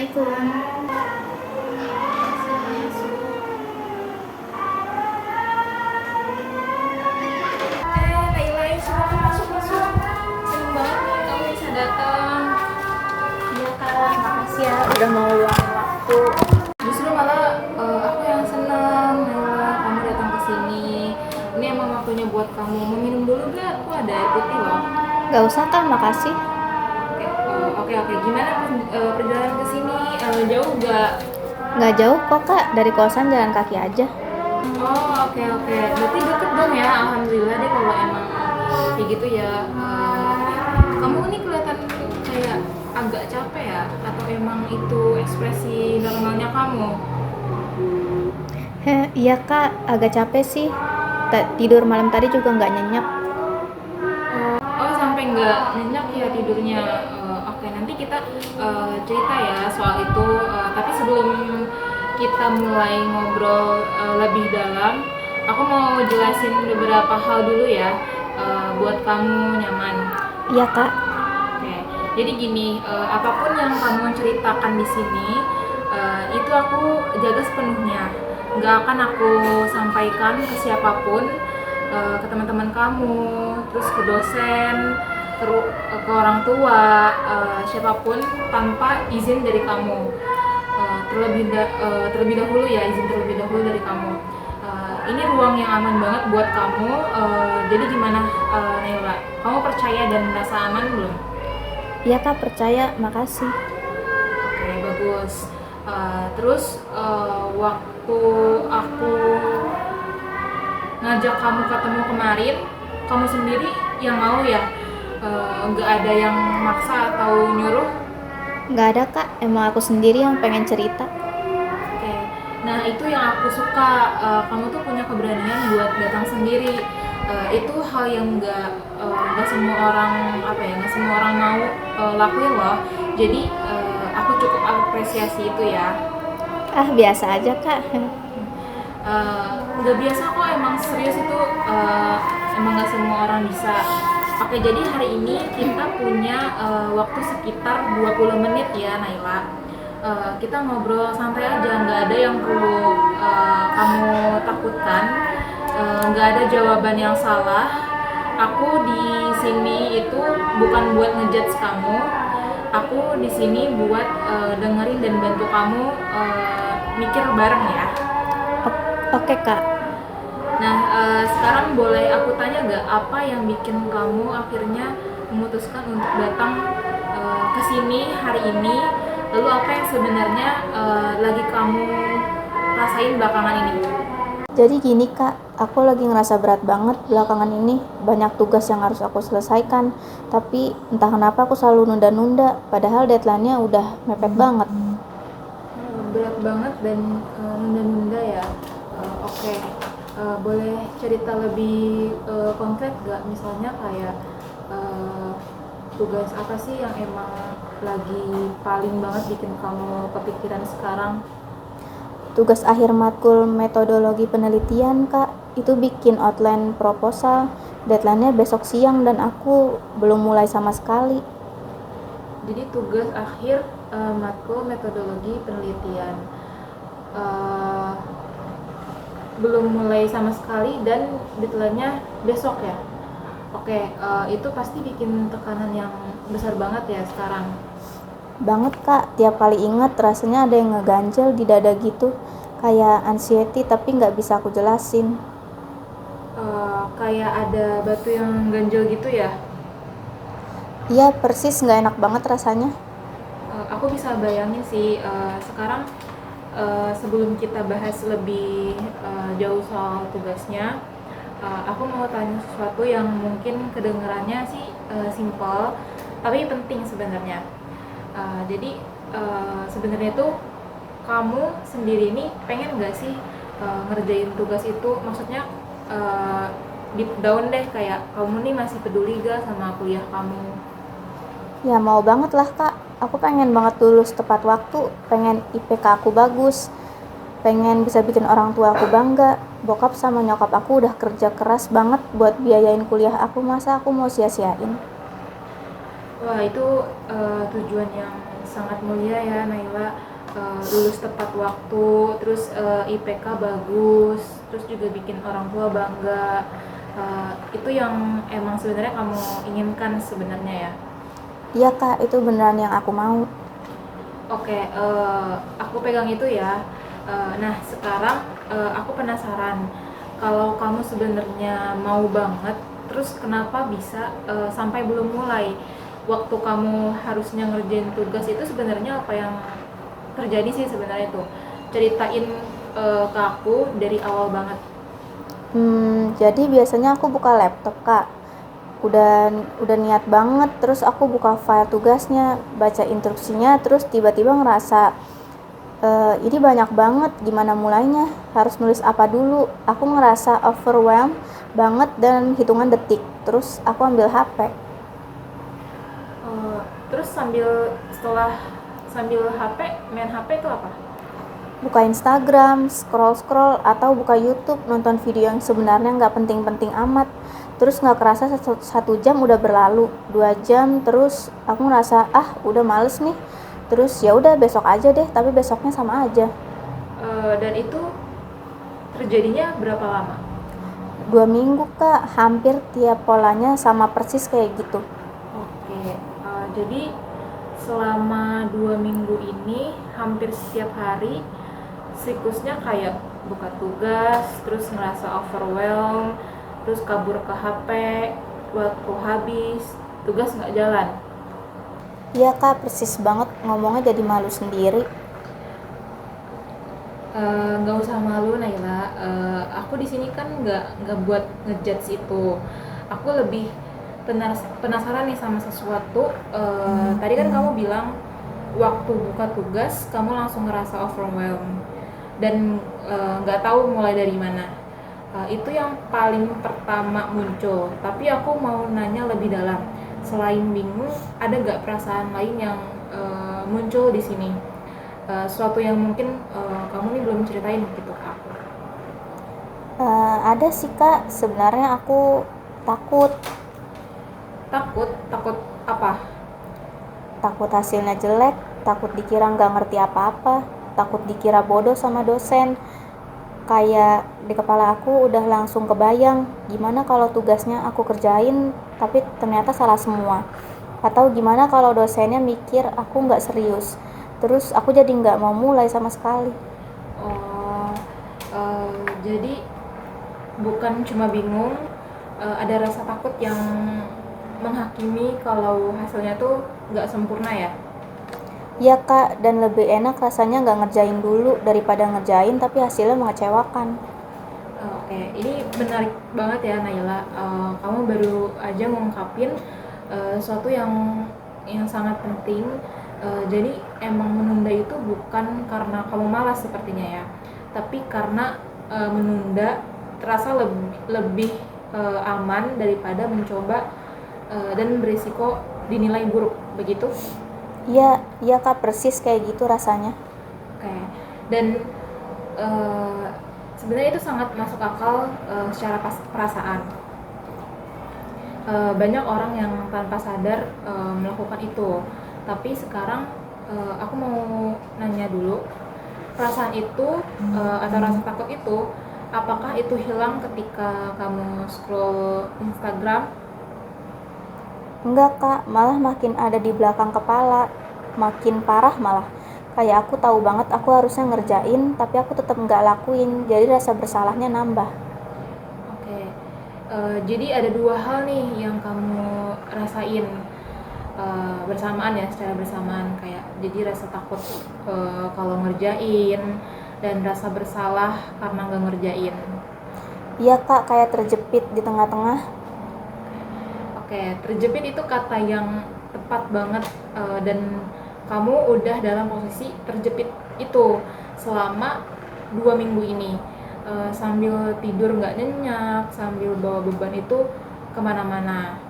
Assalamualaikum. Naila, silakan masuk masuk. Seneng banget nih kamu bisa datang. Iya kak, makasih ya udah mau luangin waktu. Justru malah aku yang seneng, Naila, kamu datang ke sini. Ini emang waktunya buat kamu. Mau minum dulu gak? Aku ada air putih loh. Gak usah kak, makasih. Oke. Gimana perjalanan ke sini? Jauh gak? Gak jauh kok kak, dari kosan jalan kaki aja. Oke. Berarti deket dong ya. Alhamdulillah deh kalau emang kayak gitu ya. Kamu ini kelihatan kayak agak capek ya? Atau emang itu ekspresi normalnya kamu? Iya kak, agak capek sih. Tidur malam tadi juga gak nyenyak. Oh, sampai nggak nyenyak ya tidurnya. Oke, nanti kita cerita ya soal itu. Tapi sebelum kita mulai ngobrol lebih dalam, aku mau jelasin beberapa hal dulu ya, buat kamu nyaman. Iya kak. Oke, jadi gini, apapun yang kamu ceritakan di sini, itu aku jaga sepenuhnya. Nggak akan aku sampaikan ke siapapun, ke teman-teman kamu, terus ke dosen, ke orang tua, siapapun tanpa izin dari kamu. Terlebih dahulu ya, izin terlebih dahulu dari kamu. Ini ruang yang aman banget buat kamu. Jadi gimana, Naila? Kamu percaya dan merasa aman belum? Iya kak, percaya, makasih. Oke, bagus. Terus waktu aku ngajak kamu ketemu kemarin, kamu sendiri yang mau ya? Nggak ada yang maksa atau nyuruh? Gak ada kak, emang aku sendiri yang pengen cerita. Oke. Nah, itu yang aku suka. Kamu tuh punya keberanian buat datang sendiri. Itu hal yang nggak semua orang nggak semua orang mau lakuin loh. Jadi aku cukup apresiasi itu ya. Biasa aja kak. Nggak biasa kok, emang serius itu, emang nggak semua orang bisa. Oke, jadi hari ini kita punya waktu sekitar 20 menit ya, Naila. Kita ngobrol santai aja, nggak ada yang perlu kamu takutkan, nggak ada jawaban yang salah. Aku di sini itu bukan buat ngejudge kamu, aku di sini buat dengerin dan bantu kamu mikir bareng ya. Oke kak. Nah, sekarang boleh aku tanya gak, apa yang bikin kamu akhirnya memutuskan untuk datang ke sini hari ini? Lalu apa yang sebenarnya lagi kamu rasain belakangan ini? Jadi gini kak, aku lagi ngerasa berat banget belakangan ini. Banyak tugas yang harus aku selesaikan, tapi entah kenapa aku selalu nunda-nunda, padahal deadline-nya udah mepet banget. Berat banget dan nunda-nunda ya. Oke. Boleh cerita lebih konkret gak? Misalnya kayak tugas apa sih yang emang lagi paling banget bikin kamu kepikiran sekarang? Tugas akhir matkul metodologi penelitian kak, itu bikin outline proposal. Deadline-nya besok siang dan aku belum mulai sama sekali. Jadi tugas akhir matkul metodologi penelitian, uh, belum mulai sama sekali dan deadline-nya besok ya. Oke, itu pasti bikin tekanan yang besar banget ya sekarang. Banget kak, tiap kali inget rasanya ada yang ngeganjel di dada gitu. Kayak anxiety tapi nggak bisa aku jelasin. Kayak ada batu yang ganjel gitu ya. Iya persis, nggak enak banget rasanya. Aku bisa bayangin sih. Sekarang sebelum kita bahas lebih jauh soal tugasnya, aku mau tanya sesuatu yang mungkin kedengarannya sih simple tapi penting sebenarnya. Jadi sebenarnya tuh kamu sendiri ini pengen nggak sih ngerjain tugas itu? Maksudnya deep down deh, kayak kamu nih masih peduli gak sama kuliah kamu? Ya mau banget lah kak, aku pengen banget lulus tepat waktu, pengen IPK aku bagus, pengen bisa bikin orang tua aku bangga. Bokap sama nyokap aku udah kerja keras banget buat biayain kuliah aku, masa aku mau sia-siain? Wah, itu tujuan yang sangat mulia ya Naila. Lulus tepat waktu, terus IPK bagus, terus juga bikin orang tua bangga. Itu yang emang sebenarnya kamu inginkan sebenarnya ya. Iya kak, itu beneran yang aku mau. Oke, aku pegang itu ya. Nah, sekarang aku penasaran kalau kamu sebenarnya mau banget, terus kenapa bisa sampai belum mulai? Waktu kamu harusnya ngerjain tugas itu sebenarnya apa yang terjadi sih sebenarnya itu? Ceritain ke aku dari awal banget. Jadi biasanya aku buka laptop kak, udah niat banget, terus aku buka file tugasnya, baca instruksinya, terus tiba-tiba ngerasa ini banyak banget, gimana mulainya, harus nulis apa dulu. Aku ngerasa overwhelmed banget dan hitungan detik, terus aku ambil HP. Terus sambil HP, main HP itu apa? Buka Instagram, scroll-scroll, atau buka YouTube, nonton video yang sebenarnya nggak penting-penting amat. Terus nggak kerasa satu jam udah berlalu, 2 jam, terus aku ngerasa udah males nih. Terus ya udah besok aja deh, tapi besoknya sama aja. Dan itu terjadinya berapa lama? 2 minggu kak, hampir tiap polanya sama persis kayak gitu. Oke, jadi selama 2 minggu ini hampir setiap hari siklusnya kayak buka tugas, terus ngerasa overwhelmed, terus kabur ke HP, waktu habis, tugas nggak jalan. Iya kak, persis banget, ngomongnya jadi malu sendiri. Nggak usah malu Naila. Aku di sini kan nggak buat ngejudge itu. Aku lebih penasaran nih sama sesuatu. Tadi kan kamu bilang waktu buka tugas kamu langsung ngerasa overwhelmed dan nggak tahu mulai dari mana. Itu yang paling pertama muncul. Tapi aku mau nanya lebih dalam. Selain bingung, ada nggak perasaan lain yang muncul di sini? Suatu yang mungkin kamu nih belum ceritain gitu ke aku. Ada sih kak, sebenarnya aku takut. Takut apa? Takut hasilnya jelek, takut dikira nggak ngerti apa-apa, takut dikira bodoh sama dosen. Kayak di kepala aku udah langsung kebayang, gimana kalau tugasnya aku kerjain tapi ternyata salah semua. Atau gimana kalau dosennya mikir aku nggak serius. Terus aku jadi nggak mau mulai sama sekali. Oh, jadi bukan cuma bingung, ada rasa takut yang menghakimi kalau hasilnya tuh nggak sempurna ya. Iya kak, dan lebih enak rasanya nggak ngerjain dulu daripada ngerjain tapi hasilnya mengecewakan. Oke, ini menarik banget ya Naila. Kamu baru aja ngungkapin sesuatu yang sangat penting. Jadi emang menunda itu bukan karena kamu malas sepertinya ya, tapi karena menunda terasa lebih aman daripada mencoba dan berisiko dinilai buruk, begitu? Iya kak, persis kayak gitu rasanya. Oke, dan sebenarnya itu sangat masuk akal secara perasaan. Banyak orang yang tanpa sadar melakukan itu. Tapi sekarang aku mau nanya dulu, perasaan itu atau rasa takut itu, apakah itu hilang ketika kamu scroll Instagram? Enggak kak, malah makin ada di belakang kepala, makin parah malah. Kayak aku tahu banget aku harusnya ngerjain, tapi aku tetap nggak lakuin, jadi rasa bersalahnya nambah. Oke, jadi ada dua hal nih yang kamu rasain bersamaan ya, secara bersamaan, kayak jadi rasa takut kalau ngerjain dan rasa bersalah karena nggak ngerjain. Iya kak, kayak terjepit di tengah-tengah. Oke, terjepit itu kata yang tepat banget, dan kamu udah dalam posisi terjepit itu selama 2 minggu ini. Sambil tidur nggak nyenyak, sambil bawa beban itu kemana-mana.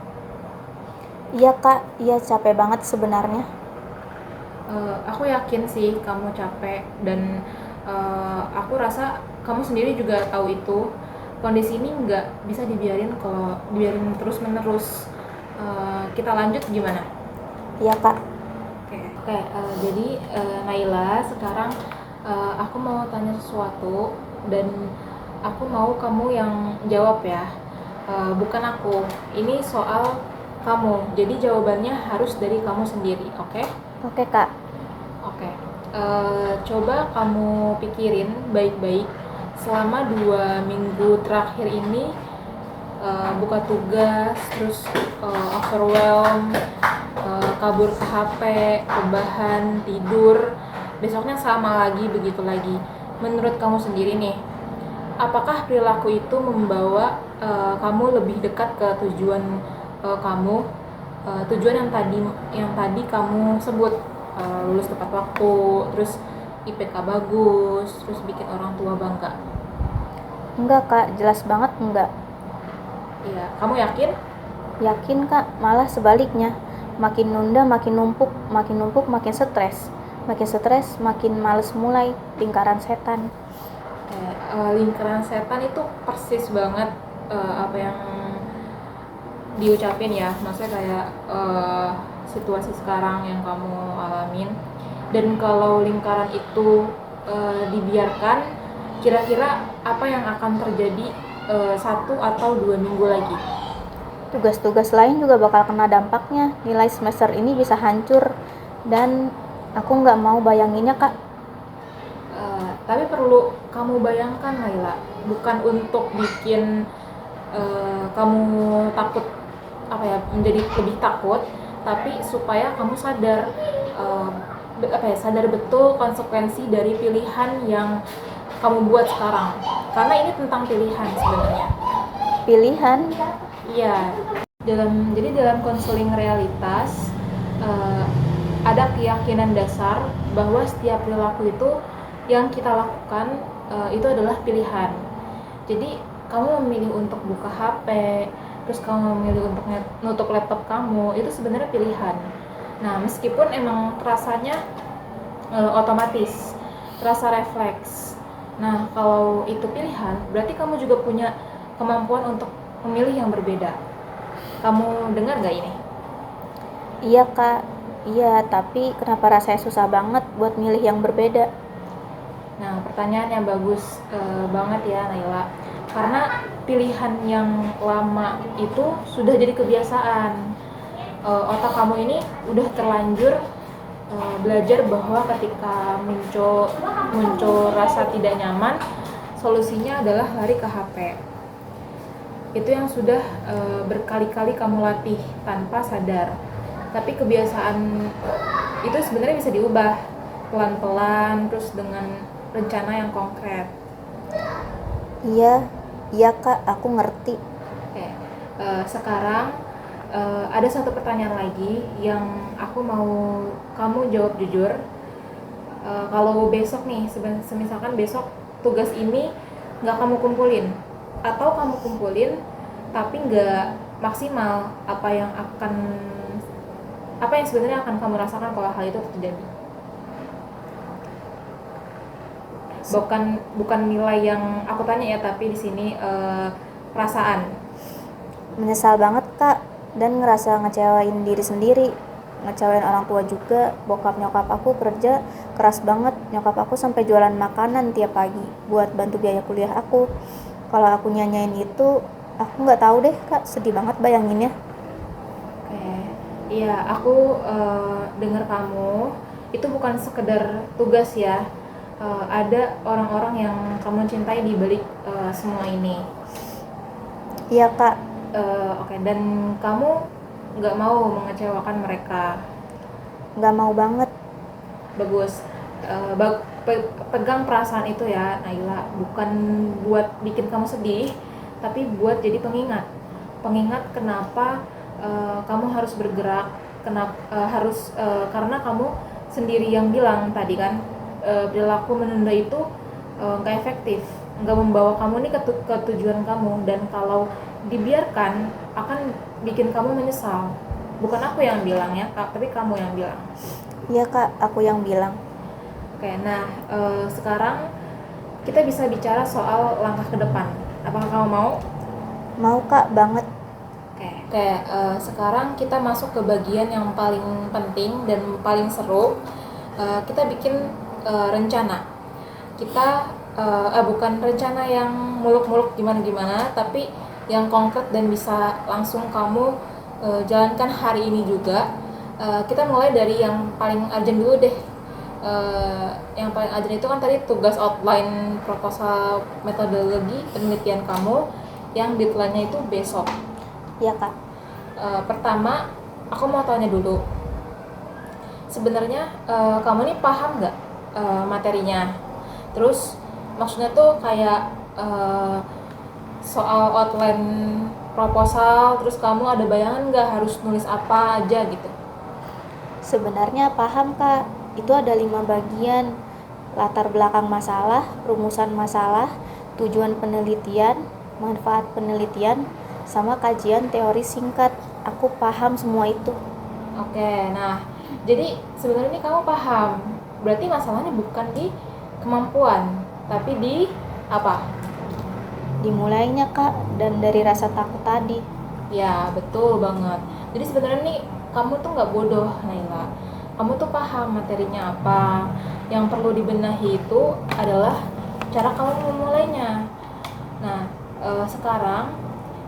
Iya kak, iya capek banget sebenarnya. Aku yakin sih kamu capek dan aku rasa kamu sendiri juga tahu itu. Kondisi ini nggak bisa dibiarin, kalau dibiarin terus menerus. Kita lanjut gimana? Iya kak. Oke. Oke, jadi Naila, sekarang aku mau tanya sesuatu dan aku mau kamu yang jawab ya. Bukan aku. Ini soal kamu. Jadi jawabannya harus dari kamu sendiri, oke? Oke, Kak. Oke. Coba kamu pikirin baik-baik selama 2 minggu terakhir ini buka tugas, terus overwhelm, kabur ke HP, rebahan, tidur, besoknya sama lagi, begitu lagi. Menurut kamu sendiri nih, apakah perilaku itu membawa kamu lebih dekat ke tujuan kamu, tujuan yang tadi kamu sebut, lulus tepat waktu, terus IPK bagus, terus bikin orang tua bangga? Enggak, Kak. Jelas banget enggak. Iya, kamu yakin? Yakin, Kak. Malah sebaliknya. Makin nunda, makin numpuk, makin stres. Makin stres, makin males mulai. Lingkaran setan. Lingkaran setan itu persis banget apa yang diucapin ya, maksudnya kayak situasi sekarang yang kamu alamin. Dan kalau lingkaran itu dibiarkan, kira-kira apa yang akan terjadi 1 atau 2 minggu lagi? Tugas-tugas lain juga bakal kena dampaknya. Nilai semester ini bisa hancur. Dan aku nggak mau bayanginnya, Kak. Tapi perlu kamu bayangkan Laila, bukan untuk bikin kamu takut, apa ya, menjadi lebih takut, tapi supaya kamu sadar, eh, sadar betul konsekuensi dari pilihan yang kamu buat sekarang, karena ini tentang pilihan sebenarnya. Pilihan. Iya, jadi dalam konseling realitas eh, ada keyakinan dasar bahwa setiap perilaku itu yang kita lakukan itu adalah pilihan. Jadi kamu memilih untuk buka HP, terus kamu memilih untuk nutup laptop kamu, itu sebenarnya pilihan. Nah, meskipun emang rasanya otomatis, terasa refleks. Nah, kalau itu pilihan, berarti kamu juga punya kemampuan untuk memilih yang berbeda. Kamu dengar gak ini? Iya, Kak. Iya, tapi kenapa rasanya susah banget buat milih yang berbeda? Nah, pertanyaan yang bagus banget ya Naila. Karena pilihan yang lama itu sudah jadi kebiasaan. Otak kamu ini udah terlanjur belajar bahwa ketika muncul rasa tidak nyaman, solusinya adalah lari ke HP. Itu yang sudah berkali-kali kamu latih tanpa sadar. Tapi kebiasaan itu sebenarnya bisa diubah pelan-pelan, terus dengan rencana yang konkret. Iya, iya, Kak. Aku ngerti. Oke, sekarang ada satu pertanyaan lagi yang aku mau kamu jawab jujur. Kalau besok nih, misalkan besok tugas ini nggak kamu kumpulin, atau kamu kumpulin tapi nggak maksimal, apa yang sebenarnya akan kamu rasakan kalau hal itu terjadi? Bukan nilai yang aku tanya ya, tapi di sini perasaan. Menyesal banget, Kak. Dan ngerasa ngecewain diri sendiri. Ngecewain orang tua juga. Bokap nyokap aku kerja keras banget. Nyokap aku sampai jualan makanan tiap pagi buat bantu biaya kuliah aku. Kalau aku nyanyain itu, aku nggak tahu deh, Kak. Sedih banget bayanginnya. Oke, iya, aku dengar kamu. Itu bukan sekedar tugas ya. Ada orang-orang yang kamu cintai di balik semua ini. Iya, Kak. Oke, dan kamu nggak mau mengecewakan mereka. Nggak mau banget. Bagus. Pegang perasaan itu ya Naila, bukan buat bikin kamu sedih, tapi buat jadi pengingat kenapa kamu harus bergerak, karena kamu sendiri yang bilang tadi kan, perilaku menunda itu nggak efektif, nggak membawa kamu nih ke tujuan kamu, dan kalau dibiarkan akan bikin kamu menyesal. Bukan aku yang bilang ya, tapi kamu yang bilang. Iya, Kak. Aku yang bilang. Oke, nah sekarang kita bisa bicara soal langkah ke depan. Apakah kamu mau? Mau, Kak, banget. Oke. Oke, sekarang kita masuk ke bagian yang paling penting dan paling seru. Kita bikin rencana. Kita bukan rencana yang muluk-muluk gimana-gimana, tapi yang konkret dan bisa langsung kamu jalankan hari ini juga. Kita mulai dari yang paling urgent dulu deh. Yang paling urgent itu kan tadi tugas outline proposal metodologi penelitian kamu yang deadline-nya itu besok. Ya Kak. Pertama, aku mau tanya dulu. Sebenarnya kamu nih paham nggak materinya? Terus maksudnya tuh kayak soal outline proposal, terus kamu ada bayangan nggak harus nulis apa aja gitu? Sebenarnya paham Kak, itu ada 5 bagian: latar belakang masalah, rumusan masalah, tujuan penelitian, manfaat penelitian, sama kajian teori singkat. Aku paham semua itu. Oke, nah jadi sebenarnya ini kamu paham. Berarti masalahnya bukan di kemampuan, tapi di apa? Dimulainya Kak, dan dari rasa takut tadi. Ya, betul banget. Jadi sebenarnya nih kamu tuh nggak bodoh, Naila. Kamu tuh paham materinya apa. Yang perlu dibenahi itu adalah cara kamu memulainya. Nah, sekarang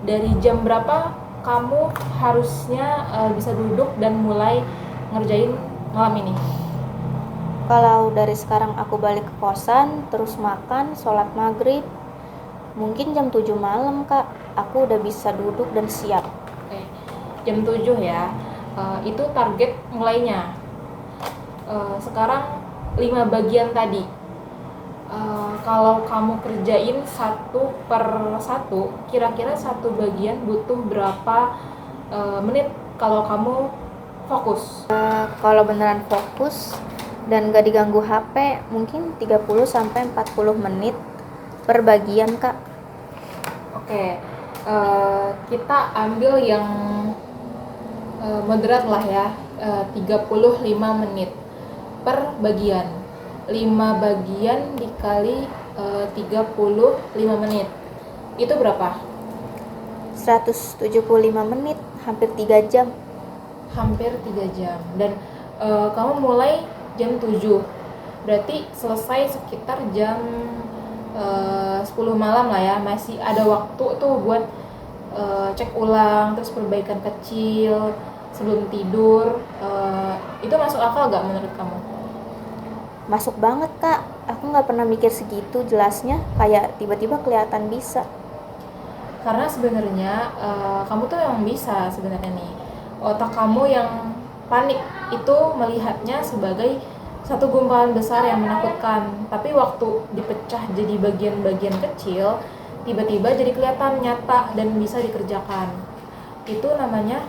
dari jam berapa kamu harusnya bisa duduk dan mulai ngerjain malam ini? Kalau dari sekarang aku balik ke kosan, terus makan, sholat maghrib, mungkin jam 7 malam Kak, aku udah bisa duduk dan siap. Oke, jam 7 ya. Itu target mulainya. Sekarang 5 bagian tadi. Kalau kamu kerjain satu per satu, kira-kira satu bagian butuh berapa menit kalau kamu fokus? Kalau beneran fokus dan gak diganggu HP, mungkin 30-40 menit per bagian Kak. Oke, kita ambil yang moderat lah ya, 35 menit per bagian. 5 bagian dikali 35 menit. Itu berapa? 175 menit, hampir 3 jam. Hampir 3 jam. Dan kamu mulai jam 7. Berarti selesai sekitar jam 10 malam lah ya. Masih ada waktu tuh buat cek ulang, terus perbaikan kecil sebelum tidur. Itu masuk akal gak menurut kamu? Masuk banget Kak, aku gak pernah mikir segitu jelasnya, kayak tiba-tiba kelihatan bisa. Karena sebenarnya kamu tuh memang bisa sebenarnya nih. Otak kamu yang panik itu melihatnya sebagai satu gumpalan besar yang menakutkan, tapi waktu dipecah jadi bagian-bagian kecil, tiba-tiba jadi kelihatan nyata dan bisa dikerjakan. Itu namanya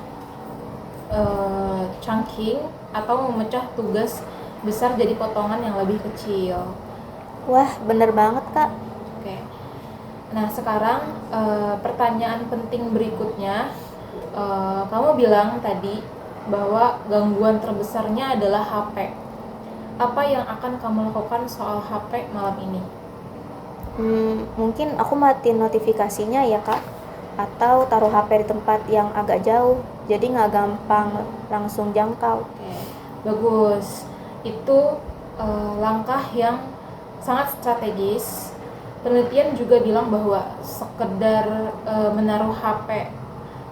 chunking atau memecah tugas besar jadi potongan yang lebih kecil. Wah, bener banget Kak. Oke. Nah, sekarang pertanyaan penting berikutnya. Kamu bilang tadi bahwa gangguan terbesarnya adalah HP. Apa yang akan kamu lakukan soal HP malam ini? Mungkin aku matiin notifikasinya ya Kak, atau taruh HP di tempat yang agak jauh, jadi nggak gampang langsung jangkau. Oke, bagus. Itu langkah yang sangat strategis. Penelitian juga bilang bahwa sekedar menaruh HP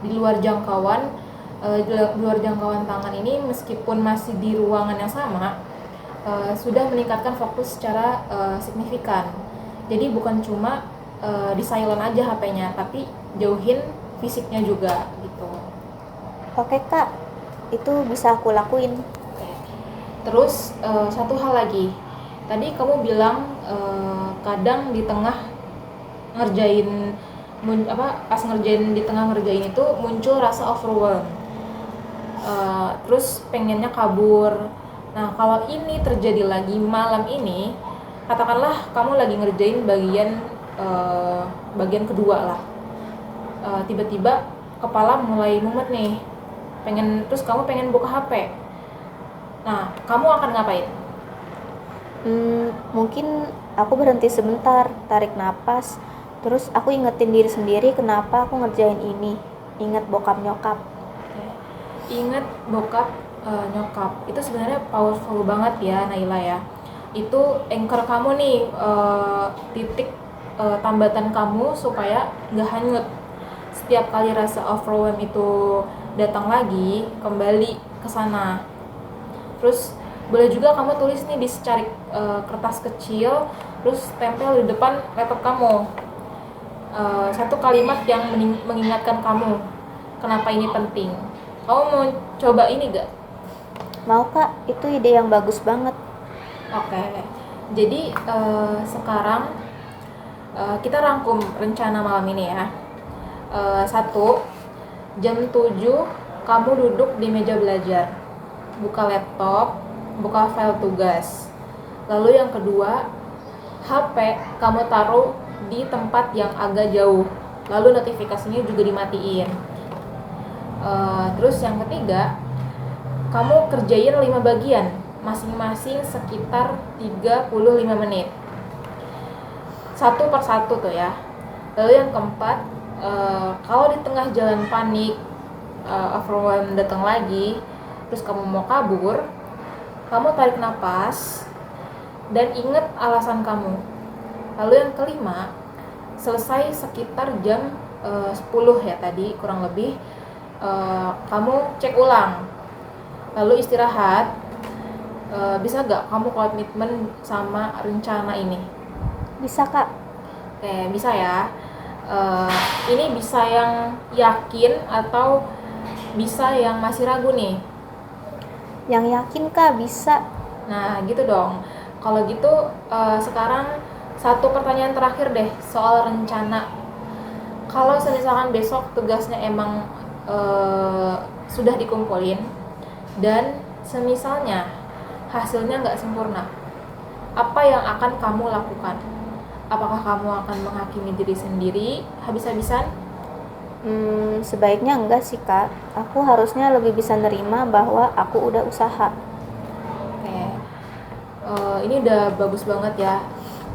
di luar jangkauan tangan ini, meskipun masih di ruangan yang sama, sudah meningkatkan fokus secara signifikan. Jadi bukan cuma di silent aja HP-nya, tapi jauhin fisiknya juga gitu. Oke Kak, itu bisa aku lakuin. Terus satu hal lagi, tadi kamu bilang kadang di tengah ngerjain di tengah ngerjain itu muncul rasa overwhelm, terus pengennya kabur. Nah, kalau ini terjadi lagi malam ini, katakanlah kamu lagi ngerjain bagian kedua lah, tiba-tiba kepala mulai mumet nih, terus kamu pengen buka HP. Nah, kamu akan ngapain? Mungkin aku berhenti sebentar, tarik napas, terus aku ingetin diri sendiri kenapa aku ngerjain ini. inget bokap nyokap. Ingat bokap nyokap itu sebenarnya powerful banget ya Naila ya. Itu anchor kamu nih, titik tambatan kamu supaya nggak hanyut. Setiap kali rasa overwhelm itu datang lagi, kembali ke sana. Terus boleh juga kamu tulis nih di secari kertas kecil, terus tempel di depan laptop kamu. Satu kalimat yang mengingatkan kamu kenapa ini penting. Kamu mau coba ini gak? Mau Kak, itu ide yang bagus banget. Oke. Jadi sekarang kita rangkum rencana malam ini ya. 1, jam 7 kamu duduk di meja belajar, buka laptop, buka file tugas. Lalu yang kedua, HP kamu taruh di tempat yang agak jauh, lalu notifikasinya juga dimatiin. Terus yang ketiga, kamu kerjain 5 bagian, masing-masing sekitar 35 menit, satu per satu tuh ya. Lalu yang keempat, kalau di tengah jalan panik, overwhelm datang lagi, terus kamu mau kabur, kamu tarik nafas dan ingat alasan kamu. Lalu yang kelima, selesai sekitar jam 10 ya tadi kurang lebih, kamu cek ulang, lalu istirahat. Bisa gak kamu komitmen sama rencana ini? Bisa Kak. Oke, bisa ya. Ini bisa yang yakin atau bisa yang masih ragu nih? Yang yakin Kak, bisa. Nah gitu dong. Kalau gitu sekarang satu pertanyaan terakhir deh soal rencana. Kalau misalkan besok tugasnya emang sudah dikumpulin dan semisalnya hasilnya nggak sempurna, apa yang akan kamu lakukan? Apakah kamu akan menghakimi diri sendiri habis-habisan? Sebaiknya enggak sih Kak. Aku harusnya lebih bisa nerima bahwa aku udah usaha. Oke. Ini udah bagus banget ya,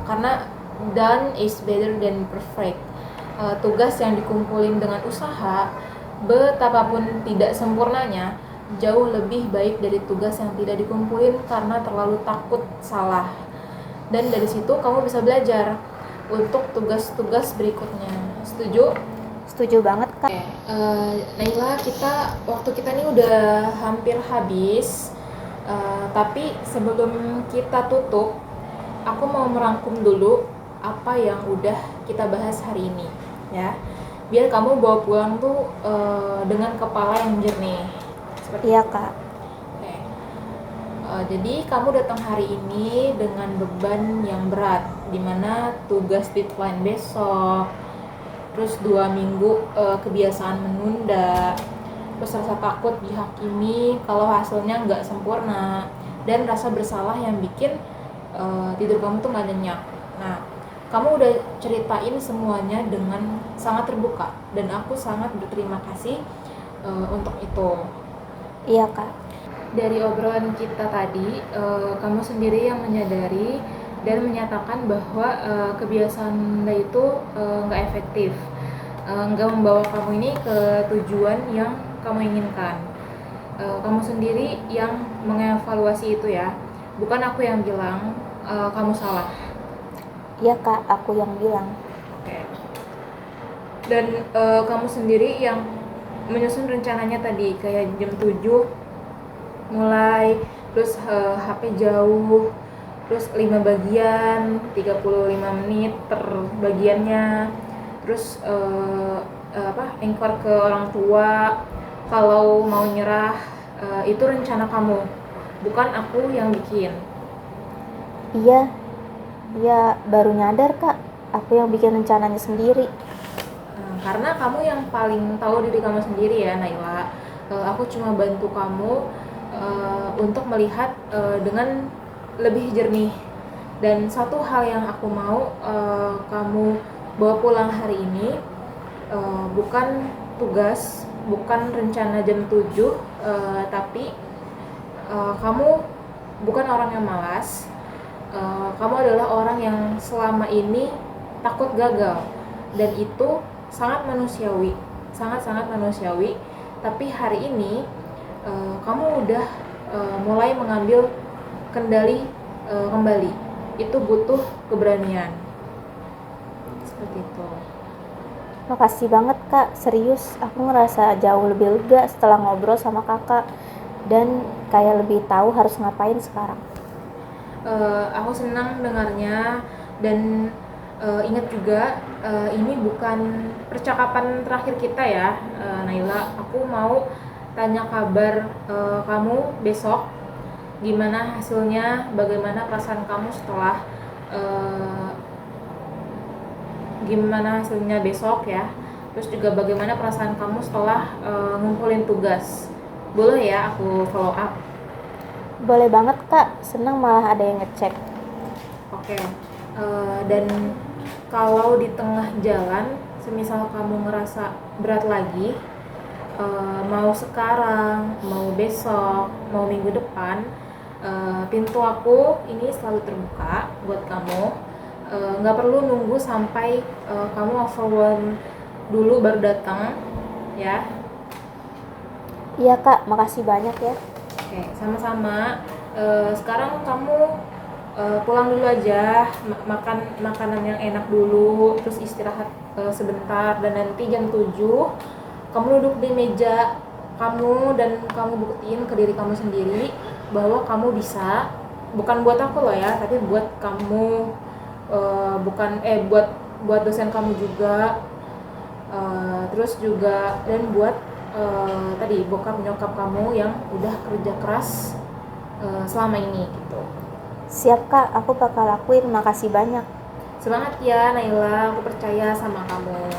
karena done is better than perfect. Tugas yang dikumpulin dengan usaha, betapapun tidak sempurnanya, jauh lebih baik dari tugas yang tidak dikumpulin karena terlalu takut salah. Dan dari situ kamu bisa belajar untuk tugas-tugas berikutnya. Setuju? Setuju banget Kak. Naila, waktu kita ini udah hampir habis. Tapi sebelum kita tutup, aku mau merangkum dulu apa yang udah kita bahas hari ini, ya. Biar kamu bawa pulang tuh dengan kepala yang jernih. Iya Kak. Oke. Jadi kamu datang hari ini dengan beban yang berat, dimana tugas deadline besok, terus 2 minggu kebiasaan menunda, terus rasa takut dihakimi kalau hasilnya nggak sempurna, dan rasa bersalah yang bikin tidur kamu tuh nggak nyenyak. Nah, kamu udah ceritain semuanya dengan sangat terbuka, dan aku sangat berterima kasih untuk itu. Iya Kak. Dari obrolan kita tadi, kamu sendiri yang menyadari dan menyatakan bahwa kebiasaan Anda itu nggak efektif, nggak membawa kamu ini ke tujuan yang kamu inginkan. Kamu sendiri yang mengevaluasi itu ya, bukan aku yang bilang kamu salah. Iya Kak, aku yang bilang. Oke. Dan kamu sendiri yang menyusun rencananya tadi, kayak jam 7 mulai, terus HP jauh, terus 5 bagian, 35 menit per bagiannya, terus anchor ke orang tua kalau mau nyerah. Itu rencana kamu, bukan aku yang bikin. Iya, baru nyadar Kak, aku yang bikin rencananya sendiri. Karena kamu yang paling tahu diri kamu sendiri ya Naila. Aku cuma bantu kamu untuk melihat dengan lebih jernih. Dan satu hal yang aku mau kamu bawa pulang hari ini, bukan tugas, bukan rencana jam 7, tapi kamu bukan orang yang malas. Kamu adalah orang yang selama ini takut gagal, dan itu sangat manusiawi. sangat-sangat manusiawi. Tapi hari ini kamu udah mulai mengambil kendali kembali. Itu butuh keberanian. Seperti itu. Makasih banget Kak, serius aku ngerasa jauh lebih lega setelah ngobrol sama Kakak dan kayak lebih tahu harus ngapain sekarang. Aku senang dengarnya dan ingat juga ini bukan percakapan terakhir kita ya, Naila. Aku mau tanya kabar kamu besok, gimana hasilnya, bagaimana perasaan kamu setelah gimana hasilnya besok ya. Terus juga bagaimana perasaan kamu setelah ngumpulin tugas. Boleh ya aku follow up? Boleh banget Kak, senang malah ada yang ngecek. Oke. Dan kalau di tengah jalan, semisal kamu ngerasa berat lagi, mau sekarang, mau besok, mau minggu depan, pintu aku ini selalu terbuka buat kamu. Nggak perlu nunggu sampai kamu overwhelmed dulu baru datang, ya. Iya Kak, makasih banyak ya. Oke, sama-sama. Sekarang kamu pulang dulu aja, makan makanan yang enak dulu, terus istirahat sebentar, dan nanti jam 7 kamu duduk di meja kamu dan kamu buktiin ke diri kamu sendiri bahwa kamu bisa. Bukan buat aku loh ya, tapi buat kamu, buat dosen kamu juga, terus juga dan buat tadi bokap nyokap kamu yang udah kerja keras selama ini gitu. Siap Kak, aku bakal lakuin, makasih banyak. Semangat ya Naila, aku percaya sama kamu.